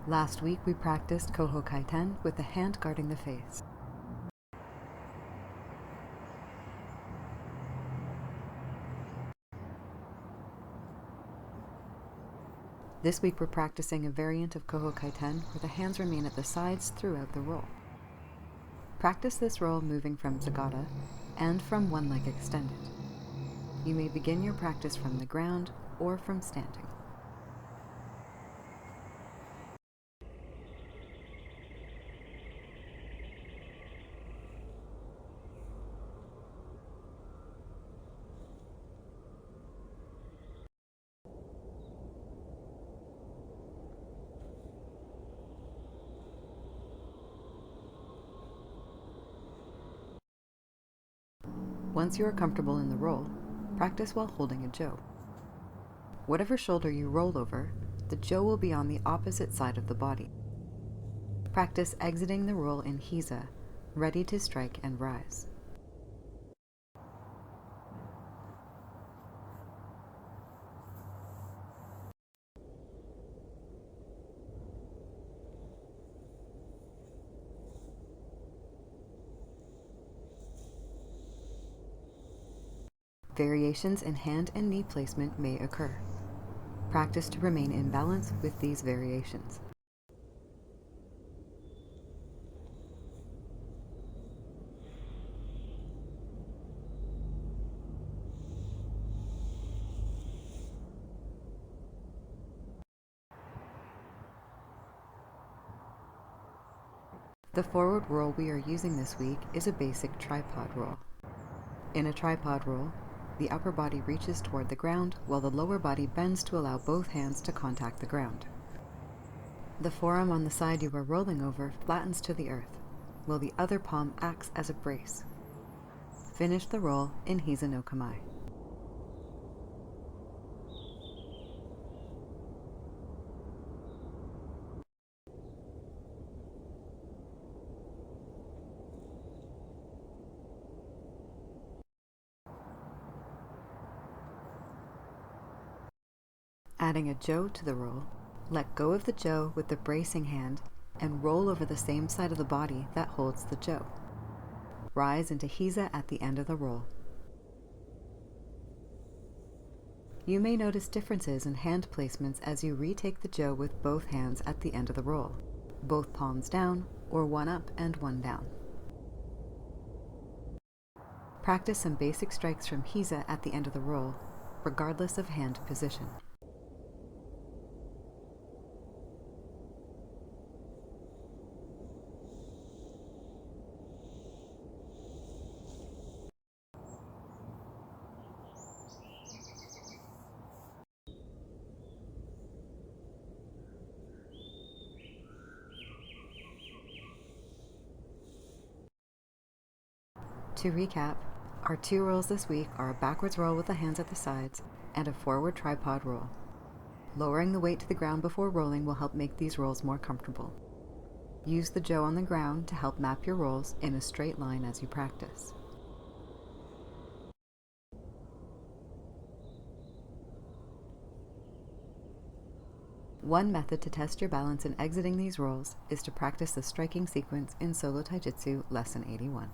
Last week we practiced koho kaiten with the hand guarding the face. This week we're practicing a variant of koho kaiten where the hands remain at the sides throughout the roll. Practice this roll moving from zagata and from one leg extended. You may begin your practice from the ground or from standing. Once you are comfortable in the roll, practice while holding a jo. Whatever shoulder you roll over, the jo will be on the opposite side of the body. Practice exiting the roll in hiza, ready to strike and rise. Variations in hand and knee placement may occur. Practice to remain in balance with these variations. The forward roll we are using this week is a basic tripod roll. In a tripod roll, the upper body reaches toward the ground while the lower body bends to allow both hands to contact the ground. The forearm on the side you are rolling over flattens to the earth, while the other palm acts as a brace. Finish the roll in hiza no kamae. Adding a jo to the roll, let go of the jo with the bracing hand and roll over the same side of the body that holds the jo. Rise into hiza at the end of the roll. You may notice differences in hand placements as you retake the jo with both hands at the end of the roll, both palms down or one up and one down. Practice some basic strikes from hiza at the end of the roll, regardless of hand position. To recap, our two rolls this week are a backwards roll with the hands at the sides and a forward tripod roll. Lowering the weight to the ground before rolling will help make these rolls more comfortable. Use the jo on the ground to help map your rolls in a straight line as you practice. One method to test your balance in exiting these rolls is to practice the striking sequence in SoloTaijutsu Lesson 81.